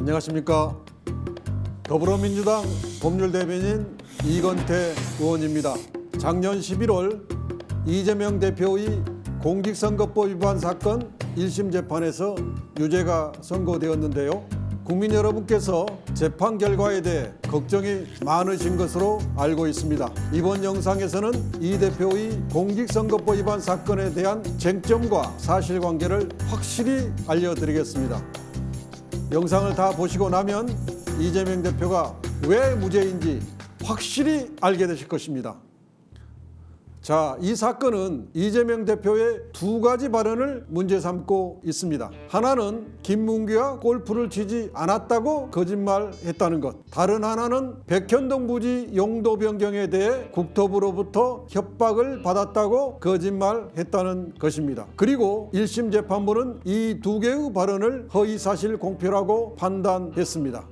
안녕하십니까. 더불어민주당 법률대변인 이건태 의원입니다. 작년 11월 이재명 대표의 공직선거법 위반 사건 1심 재판에서 유죄가 선고되었는데요. 국민 여러분께서 재판 결과에 대해 걱정이 많으신 것으로 알고 있습니다. 이번 영상에서는 이 대표의 공직선거법 위반 사건에 대한 쟁점과 사실관계를 확실히 알려드리겠습니다. 영상을 다 보시고 나면 이재명 대표가 왜 무죄인지 확실히 알게 되실 것입니다. 자, 이 사건은 이재명 대표의 두 가지 발언을 문제 삼고 있습니다. 하나는 김문기가 골프를 치지 않았다고 거짓말했다는 것. 다른 하나는 백현동 부지 용도 변경에 대해 국토부로부터 협박을 받았다고 거짓말했다는 것입니다. 그리고 1심 재판부는 이 두 개의 발언을 허위사실 공표라고 판단했습니다.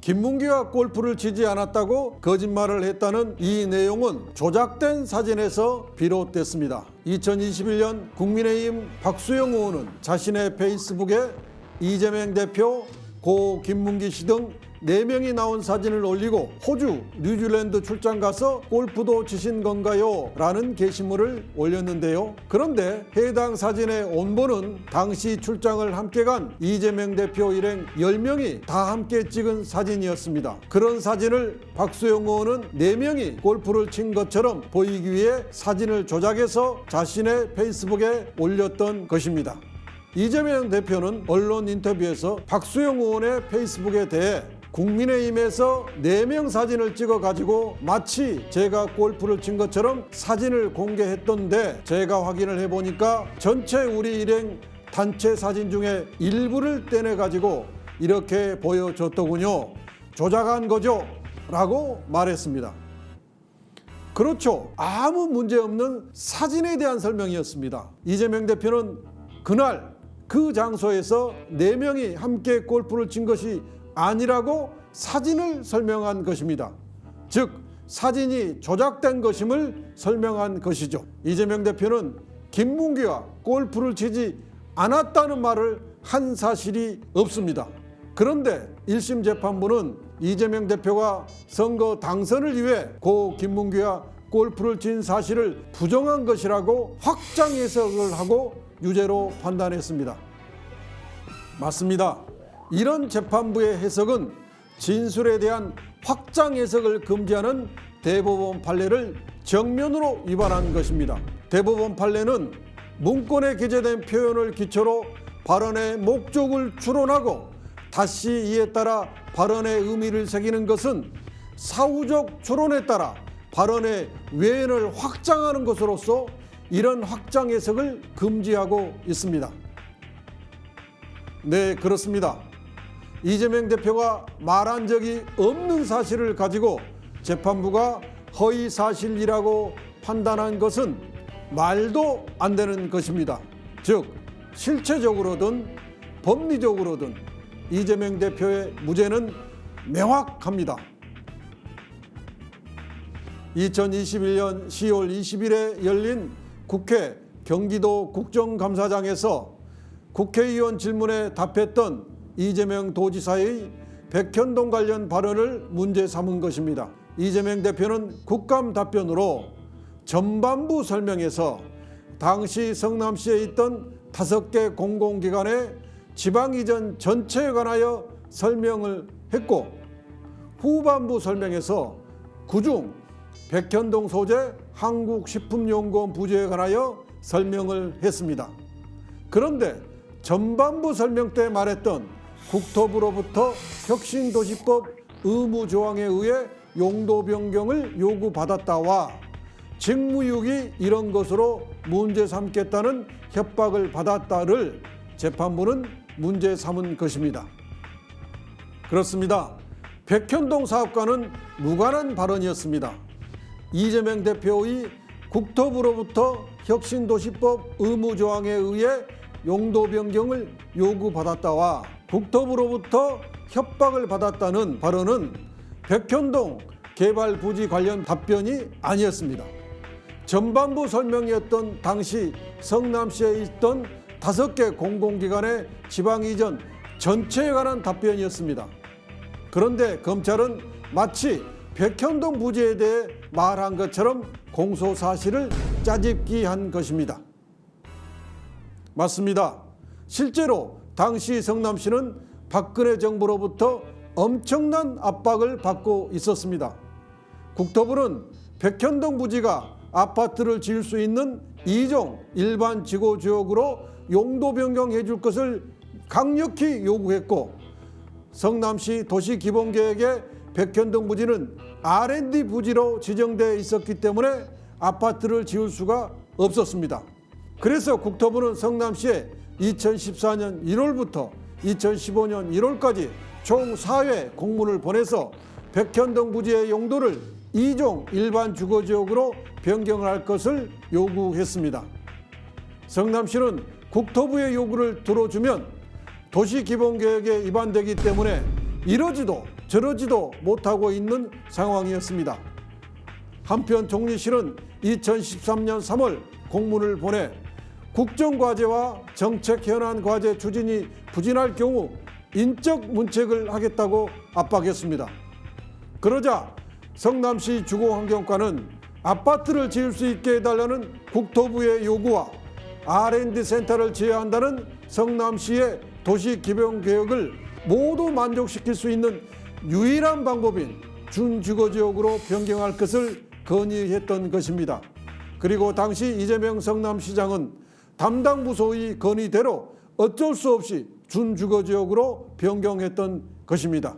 김문기가 골프를 치지 않았다고 거짓말을 했다는 이 내용은 조작된 사진에서 비롯됐습니다. 2021년 국민의힘 박수영 의원은 자신의 페이스북에 이재명 대표, 고 김문기 씨 등 4명이 나온 사진을 올리고 호주, 뉴질랜드 출장 가서 골프도 치신 건가요? 라는 게시물을 올렸는데요. 그런데 해당 사진의 온본은 당시 출장을 함께 간 이재명 대표 일행 10명이 다 함께 찍은 사진이었습니다. 그런 사진을 박수영 의원은 4명이 골프를 친 것처럼 보이기 위해 사진을 조작해서 자신의 페이스북에 올렸던 것입니다. 이재명 대표는 언론 인터뷰에서 박수영 의원의 페이스북에 대해 국민의힘에서 4명 사진을 찍어가지고 마치 제가 골프를 친 것처럼 사진을 공개했던데 제가 확인을 해보니까 전체 우리 일행 단체 사진 중에 일부를 떼내가지고 이렇게 보여줬더군요. 조작한 거죠? 라고 말했습니다. 그렇죠. 아무 문제 없는 사진에 대한 설명이었습니다. 이재명 대표는 그날 그 장소에서 4명이 함께 골프를 친 것이 아니라고 사진을 설명한 것입니다. 즉 사진이 조작된 것임을 설명한 것이죠. 이재명 대표는 김문기가 골프를 치지 않았다는 말을 한 사실이 없습니다. 그런데 1심 재판부는 이재명 대표가 선거 당선을 위해 고 김문기가 골프를 친 사실을 부정한 것이라고 확장 해석을 하고 유죄로 판단했습니다. 맞습니다. 이런 재판부의 해석은 진술에 대한 확장 해석을 금지하는 대법원 판례를 정면으로 위반한 것입니다. 대법원 판례는 문건에 기재된 표현을 기초로 발언의 목적을 추론하고 다시 이에 따라 발언의 의미를 새기는 것은 사후적 추론에 따라 발언의 외연을 확장하는 것으로서 이런 확장 해석을 금지하고 있습니다. 네, 그렇습니다. 이재명 대표가 말한 적이 없는 사실을 가지고 재판부가 허위사실이라고 판단한 것은 말도 안 되는 것입니다. 즉 실체적으로든 법리적으로든 이재명 대표의 무죄는 명확합니다. 2021년 10월 20일에 열린 국회 경기도 국정감사장에서 국회의원 질문에 답했던 이재명 도지사의 백현동 관련 발언을 문제 삼은 것입니다. 이재명 대표는 국감 답변으로 전반부 설명에서 당시 성남시에 있던 5개 공공기관의 지방 이전 전체에 관하여 설명을 했고 후반부 설명에서 그중 백현동 소재 한국식품연구원 부지에 관하여 설명을 했습니다. 그런데 전반부 설명 때 말했던 국토부로부터 혁신도시법 의무조항에 의해 용도 변경을 요구받았다와 직무유기 이런 것으로 문제 삼겠다는 협박을 받았다를 재판부는 문제 삼은 것입니다. 그렇습니다. 백현동 사업과는 무관한 발언이었습니다. 이재명 대표의 국토부로부터 혁신도시법 의무조항에 의해 용도 변경을 요구받았다와 국토부로부터 협박을 받았다는 발언은 백현동 개발 부지 관련 답변이 아니었습니다. 전반부 설명이었던 당시 성남시에 있던 5개 공공기관의 지방 이전 전체에 관한 답변이었습니다. 그런데 검찰은 마치 백현동 부지에 대해 말한 것처럼 공소 사실을 짜집기 한 것입니다. 맞습니다. 실제로 당시 성남시는 박근혜 정부로부터 엄청난 압박을 받고 있었습니다. 국토부는 백현동 부지가 아파트를 지을 수 있는 2종 일반 지구지역으로 용도 변경해 줄 것을 강력히 요구했고, 성남시 도시기본계획에 백현동 부지는 R&D 부지로 지정되어 있었기 때문에 아파트를 지을 수가 없었습니다. 그래서 국토부는 성남시에 2014년 1월부터 2015년 1월까지 총 4회 공문을 보내서 백현동 부지의 용도를 2종 일반 주거지역으로 변경할 것을 요구했습니다. 성남시는 국토부의 요구를 들어주면 도시기본계획에 위반되기 때문에 이러지도 저러지도 못하고 있는 상황이었습니다. 한편 총리실은 2013년 3월 공문을 보내 국정과제와 정책 현안 과제 추진이 부진할 경우 인적 문책을 하겠다고 압박했습니다. 그러자 성남시 주거환경과는 아파트를 지을 수 있게 해달라는 국토부의 요구와 R&D 센터를 지어야 한다는 성남시의 도시기본계획을 모두 만족시킬 수 있는 유일한 방법인 준주거지역으로 변경할 것을 건의했던 것입니다. 그리고 당시 이재명 성남시장은 담당 부서의 건의대로 어쩔 수 없이 준주거지역으로 변경했던 것입니다.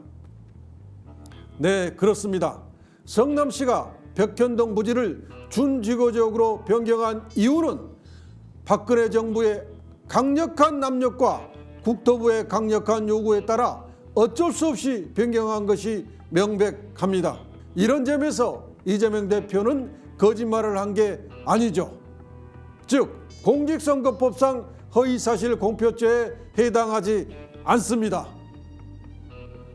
네, 그렇습니다. 성남시가 백현동 부지를 준주거지역으로 변경한 이유는 박근혜 정부의 강력한 압력과 국토부의 강력한 요구에 따라 어쩔 수 없이 변경한 것이 명백합니다. 이런 점에서 이재명 대표는 거짓말을 한 게 아니죠. 즉 공직선거법상 허위사실 공표죄에 해당하지 않습니다.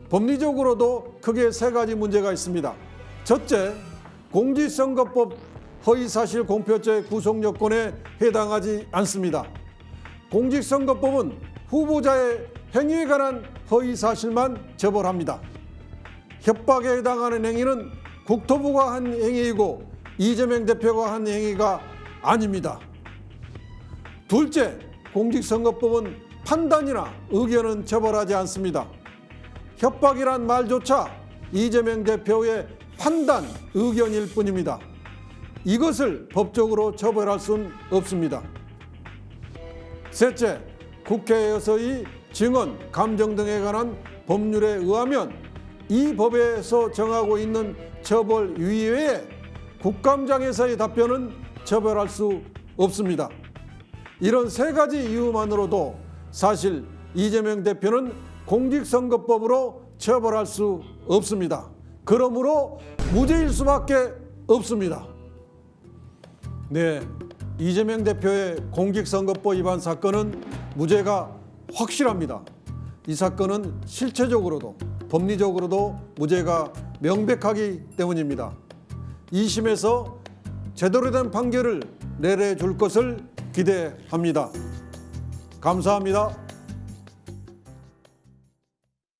법리적으로도 크게 세 가지 문제가 있습니다. 첫째, 공직선거법 허위사실 공표죄 구성요건에 해당하지 않습니다. 공직선거법은 후보자의 행위에 관한 허위사실만 처벌합니다. 협박에 해당하는 행위는 국토부가 한 행위이고 이재명 대표가 한 행위가 아닙니다. 둘째, 공직선거법은 판단이나 의견은 처벌하지 않습니다. 협박이란 말조차 이재명 대표의 판단, 의견일 뿐입니다. 이것을 법적으로 처벌할 수는 없습니다. 셋째, 국회에서의 증언, 감정 등에 관한 법률에 의하면 이 법에서 정하고 있는 처벌 이외에 국감장에서의 답변은 처벌할 수 없습니다. 이런 세 가지 이유만으로도 사실 이재명 대표는 공직선거법으로 처벌할 수 없습니다. 그러므로 무죄일 수밖에 없습니다. 네, 이재명 대표의 공직선거법 위반 사건은 무죄가 확실합니다. 이 사건은 실체적으로도 법리적으로도 무죄가 명백하기 때문입니다. 2심에서 제대로 된 판결을 내려줄 것을 기대합니다. 감사합니다.